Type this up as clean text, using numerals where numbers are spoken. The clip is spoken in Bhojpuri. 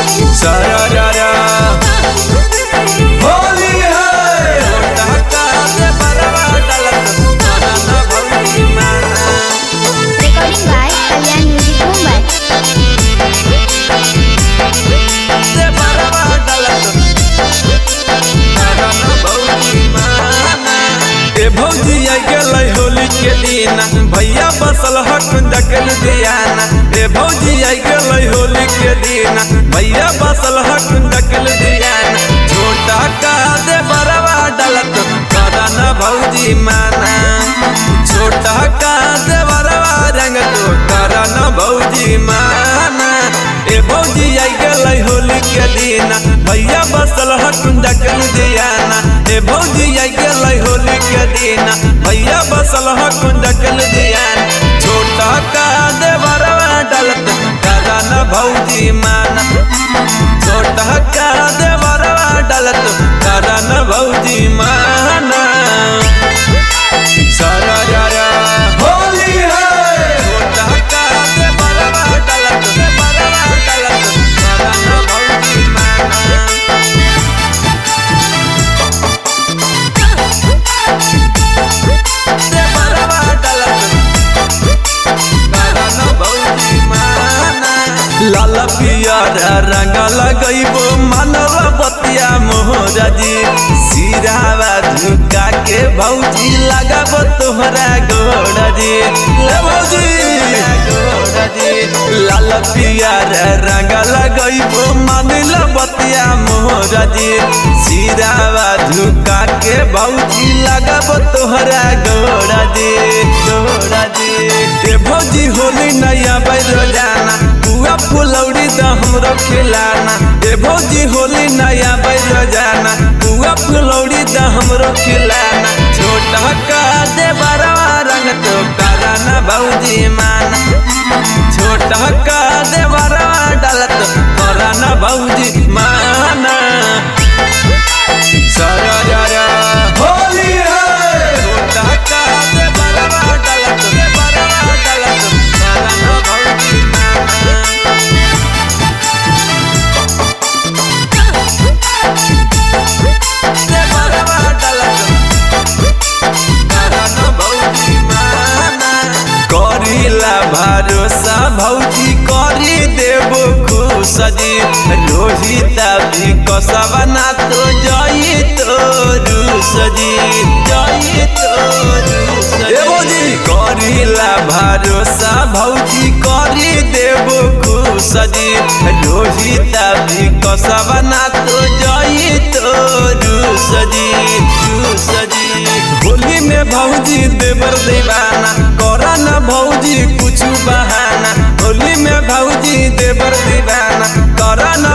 सारा होली है ढाका से बरवा डालत ना भौजी माना। Recording by Kalyan Music Mumbai. से बरवा डालत ना भौजी माना। ए भौजी आई गेलै होली के दिन भैया बसल हक डकल दियाना। ए भौजी आई गेलै होली के दिन भैया बसल हक डकल दियाना। छोटा का दे बरवा डालत करा न भौजी माना। छोटा का दे बरवा रंग तो करा न भौजी माना। ए भौजी आई गेलै होली के दिन भैया बसल हक डकल दियाना। ए भौजी आई गेलै होली के दिन भैया बसल हक डकल दियाना। छोटा का दे बरवा डालत करा न भौजी माना। छोटा का दे बरवा डालत करा न भौजी माना। सारा यारा होली है छोटा का दे बरवा डालत करा न भौजी माना। दे बरवा डालत करा न भौजी माना। लाल पियर रंग लगैबो मानव बतिया मोहरा जी। सिरावा झुका के भौजी लगाबो तोहरा गोड़ा जी। ले भौजी गोड़ा जी लाल पियर रंग लगैबो मानिल बतिया मोहरा जी। सिरावा झुका के भौजी लगाबो तोहरा गोड़ा जी गोड़ा जी। ए भौजी होली नया बैरो जाना बुआ फुलौड़ी द हमरो खिलाना। ए भौजी होली नया बैरो जाना बुआ फुलौड़ी द हमरो खिलाना। छोटा का दे बरवा रंग तो करा न भौजी माना। छोटा का दे बरवा डालत करा न भौजी माना। सारा यारा होली है छोटा का दे बरवा डालत करा न भौजी माना। दे बरवा डालत करा न भौजी माना। करिला भरोसा भौजी करी देबो खुश जी। रोहिता भी कसबना तो जई तो रूस जी जई तो रूस जी। भौजी करिला भरोसा भौजी करी देबो खुश जी। रोहिता भी कसबना तो जई तो रूस जी रूस जी। होली में भौजी देवर दीवाना करा न भौजी कुछ बहाना। होली में भौजी देवर दीवाना करा न